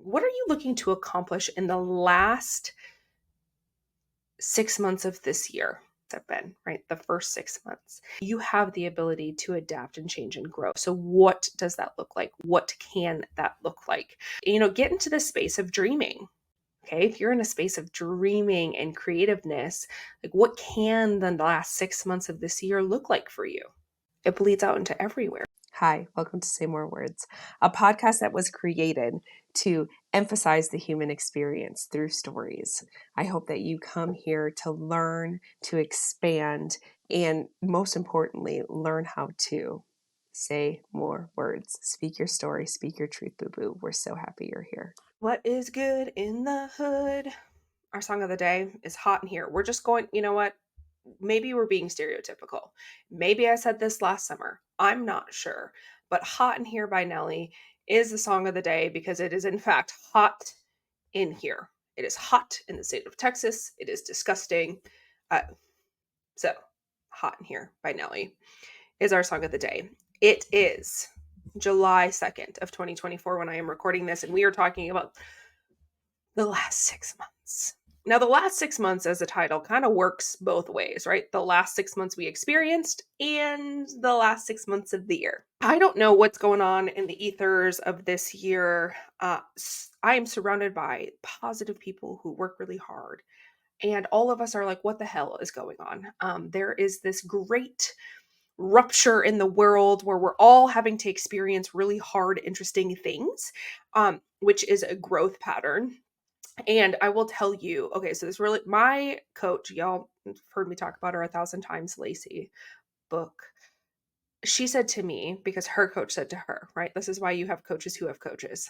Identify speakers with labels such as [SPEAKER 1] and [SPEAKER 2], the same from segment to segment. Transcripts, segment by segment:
[SPEAKER 1] what are you looking to accomplish in the last 6 months of this year? Have been, right? The first 6 months. You have the ability to adapt and change and grow. So what does that look like? What can that look like? Get into the space of dreaming. Okay. If you're in a space of dreaming and creativeness, like what can the last 6 months of this year look like for you? It bleeds out into everywhere. Hi, welcome to Say More Words, a podcast that was created to emphasize the human experience through stories. I hope that you come here to learn, to expand, and most importantly, learn how to say more words. Speak your story, speak your truth, boo-boo. We're so happy you're here. What is good in the hood? Our song of the day is Hot in Here. We're just going, you know what? Maybe we're being stereotypical. Maybe I said this last summer. I'm not sure. But Hot in Here by Nelly is the song of the day because it is in fact hot in here. It is hot in the state of Texas. It is disgusting. So Hot in Here by Nelly is our song of the day. It is July 2nd of 2024 when I am recording this, and we are talking about the last 6 months. Now, the last 6 months as a title kind of works both ways, right? The last 6 months we experienced and the last 6 months of the year. I don't know what's going on in the ethers of this year. I am surrounded by positive people who work really hard. And all of us are like, what the hell is going on? There is this great rupture in the world where we're all having to experience really hard, interesting things, which is a growth pattern. And I will tell you, okay, so this really, my coach, y'all have heard me talk about her 1,000 times, Lacey Book. She said to me, because her coach said to her, right? This is why you have coaches who have coaches.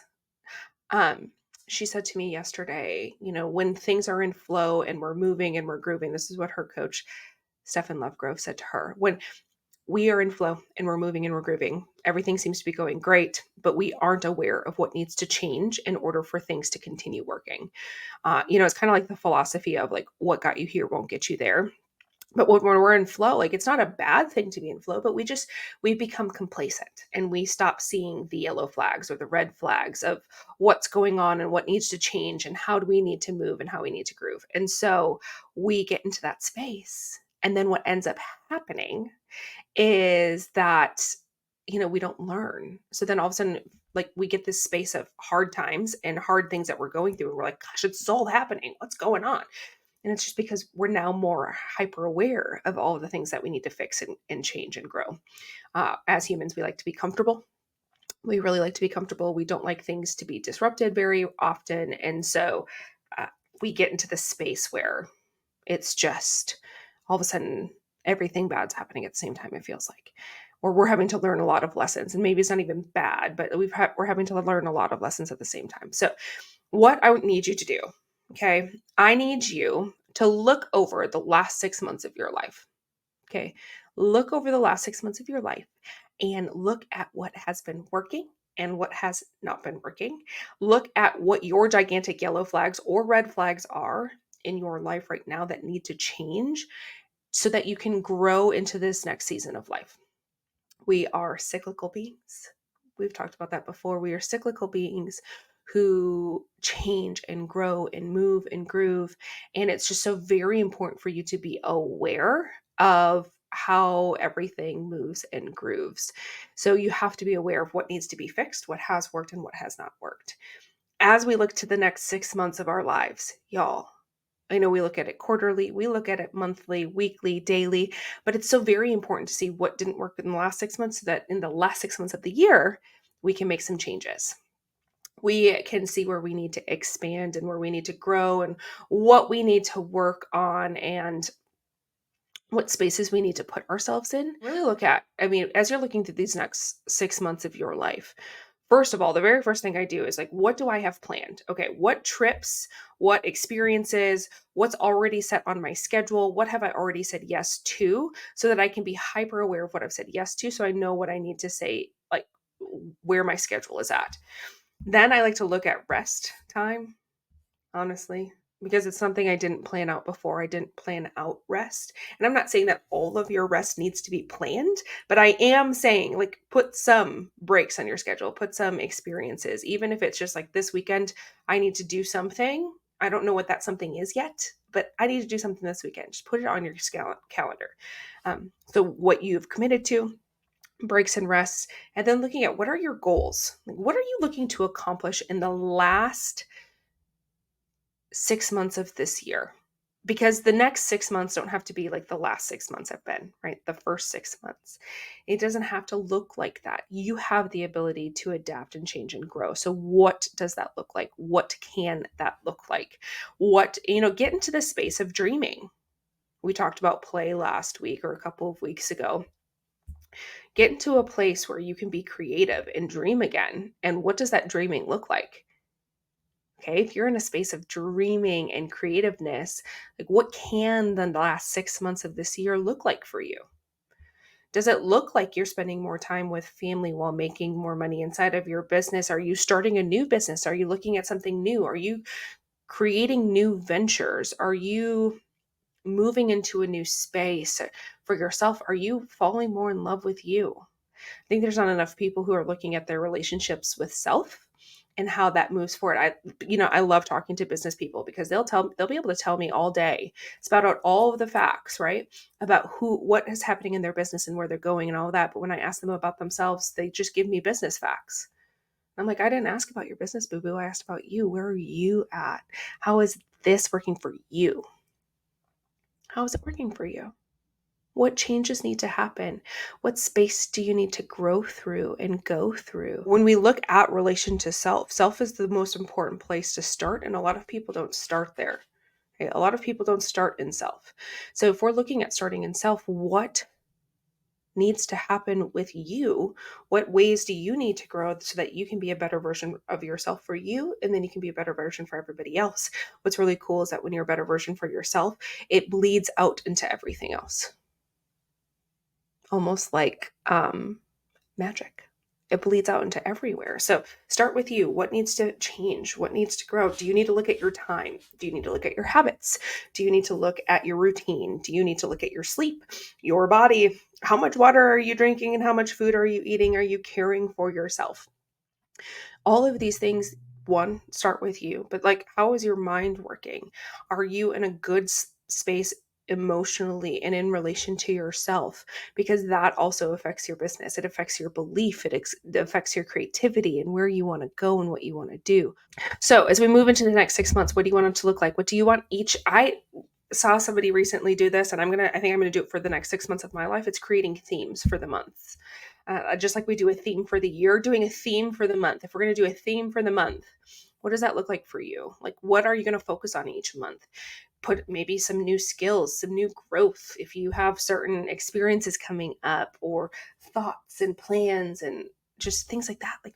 [SPEAKER 1] She said to me yesterday, when things are in flow and we're moving and we're grooving, this is what her coach, Stefan Lovegrove, said to her. When we are in flow and we're moving and we're grooving, everything seems to be going great, but we aren't aware of what needs to change in order for things to continue working. It's kind of like the philosophy of like, what got you here won't get you there. But when we're in flow, like it's not a bad thing to be in flow, but we become complacent and we stop seeing the yellow flags or the red flags of what's going on and what needs to change and how do we need to move and how we need to groove. And so we get into that space. And then what ends up happening is that, we don't learn. So then all of a sudden, like we get this space of hard times and hard things that we're going through. And we're like, gosh, it's all happening. What's going on? And it's just because we're now more hyper aware of all of the things that we need to fix and change and grow. As humans, we like to be comfortable. We really like to be comfortable. We don't like things to be disrupted very often. And so we get into this space where it's just all of a sudden everything bad's happening at the same time, it feels like. Or we're having to learn a lot of lessons. And maybe it's not even bad, but we're having to learn a lot of lessons at the same time. So what I need you to do, okay, I need you to look over the last 6 months of your life. Okay, look over the last 6 months of your life and look at what has been working and what has not been working. Look at what your gigantic yellow flags or red flags are in your life right now that need to change so that you can grow into this next season of life. We are cyclical beings. We've talked about that before. We are cyclical beings who change and grow and move and groove. And it's just so very important for you to be aware of how everything moves and grooves. So you have to be aware of what needs to be fixed, what has worked and what has not worked. As we look to the next 6 months of our lives, y'all, I know we look at it quarterly, we look at it monthly, weekly, daily, but it's so very important to see what didn't work in the last 6 months so that in the last 6 months of the year, we can make some changes. We can see where we need to expand and where we need to grow and what we need to work on and what spaces we need to put ourselves in. Really look at, as you're looking through these next 6 months of your life, first of all, the very first thing I do is like, what do I have planned? Okay, what trips, what experiences, what's already set on my schedule? What have I already said yes to so that I can be hyper aware of what I've said yes to so I know what I need to say, like where my schedule is at. Then I like to look at rest time, honestly, because it's something I didn't plan out before. I didn't plan out rest. And I'm not saying that all of your rest needs to be planned, but I am saying like put some breaks on your schedule, put some experiences, even if it's just like this weekend, I need to do something. I don't know what that something is yet, but I need to do something this weekend. Just put it on your calendar. So what you've committed to, breaks and rests, and then looking at what are your goals? Like, what are you looking to accomplish in the last 6 months of this year? Because the next 6 months don't have to be like the last 6 months have been, right? The first 6 months. It doesn't have to look like that. You have the ability to adapt and change and grow. So what does that look like? What can that look like? Get into the space of dreaming. We talked about play last week or a couple of weeks ago. Get into a place where you can be creative and dream again. And what does that dreaming look like? Okay, if you're in a space of dreaming and creativeness, like what can the last 6 months of this year look like for you? Does it look like you're spending more time with family while making more money inside of your business? Are you starting a new business? Are you looking at something new? Are you creating new ventures? Are you moving into a new space for yourself? Are you falling more in love with you? I think there's not enough people who are looking at their relationships with self and how that moves forward. I love talking to business people because they'll be able to tell me all day, spout out all of the facts, right? About what is happening in their business and where they're going and all that. But when I ask them about themselves, they just give me business facts. I'm like, I didn't ask about your business, boo boo. I asked about you. Where are you at? How is this working for you? How is it working for you? What changes need to happen? What space do you need to grow through and go through? When we look at relation to self, self is the most important place to start, and a lot of people don't start there. Okay? A lot of people don't start in self. So if we're looking at starting in self, what needs to happen with you? What ways do you need to grow so that you can be a better version of yourself for you, and then you can be a better version for everybody else? What's really cool is that when you're a better version for yourself, it bleeds out into everything else. Almost like magic. It bleeds out into everywhere. So start with you. What needs to change? What needs to grow? Do you need to look at your time? Do you need to look at your habits? Do you need to look at your routine? Do you need to look at your sleep, your body? How much water are you drinking and how much food are you eating? Are you caring for yourself? All of these things, one, start with you, but like, how is your mind working? Are you in a good space emotionally and in relation to yourself? Because that also affects your business. It affects your belief. It affects your creativity and where you want to go and what you want to do. So as we move into the next 6 months, what do you want it to look like? What do you want each? I saw somebody recently do this, and I think I'm going to do it for the next 6 months of my life. It's creating themes for the months. Just like we do a theme for the year, doing a theme for the month. If we're going to do a theme for the month, what does that look like for you? Like, what are you going to focus on each month? Put maybe some new skills, some new growth. If you have certain experiences coming up or thoughts and plans and just things like that, like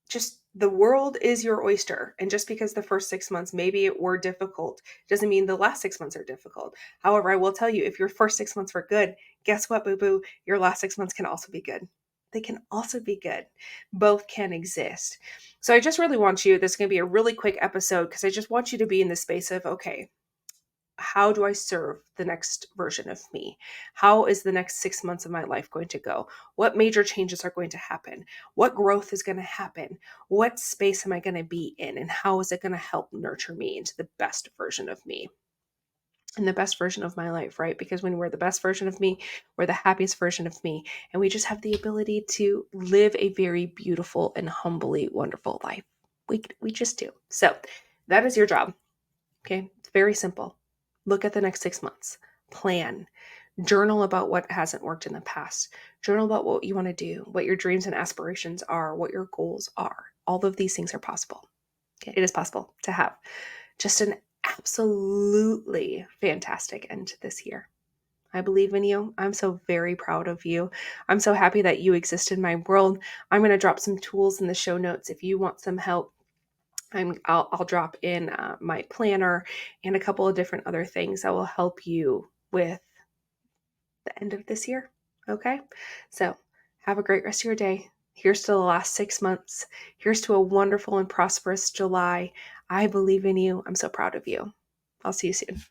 [SPEAKER 1] just the world is your oyster. And just because the first 6 months maybe were difficult doesn't mean the last 6 months are difficult. However, I will tell you, if your first 6 months were good, guess what, boo boo? Your last 6 months can also be good. They can also be good. Both can exist. So I just really want you, this is going to be a really quick episode because I just want you to be in the space of, okay, how do I serve the next version of me? How is the next 6 months of my life going to go? What major changes are going to happen? What growth is going to happen? What space am I going to be in? And how is it going to help nurture me into the best version of me and the best version of my life, right? Because when we're the best version of me, we're the happiest version of me. And we just have the ability to live a very beautiful and humbly wonderful life. We just do. So that is your job. Okay. It's very simple. Look at the next 6 months, plan, journal about what hasn't worked in the past, journal about what you want to do, what your dreams and aspirations are, what your goals are. All of these things are possible. Okay? It is possible to have just an absolutely fantastic end to this year. I believe in you. I'm so very proud of you. I'm so happy that you exist in my world. I'm going to drop some tools in the show notes if you want some help. I'll drop in my planner and a couple of different other things that will help you with the end of this year. Okay. So have a great rest of your day. Here's to the last 6 months. Here's to a wonderful and prosperous July. I believe in you. I'm so proud of you. I'll see you soon.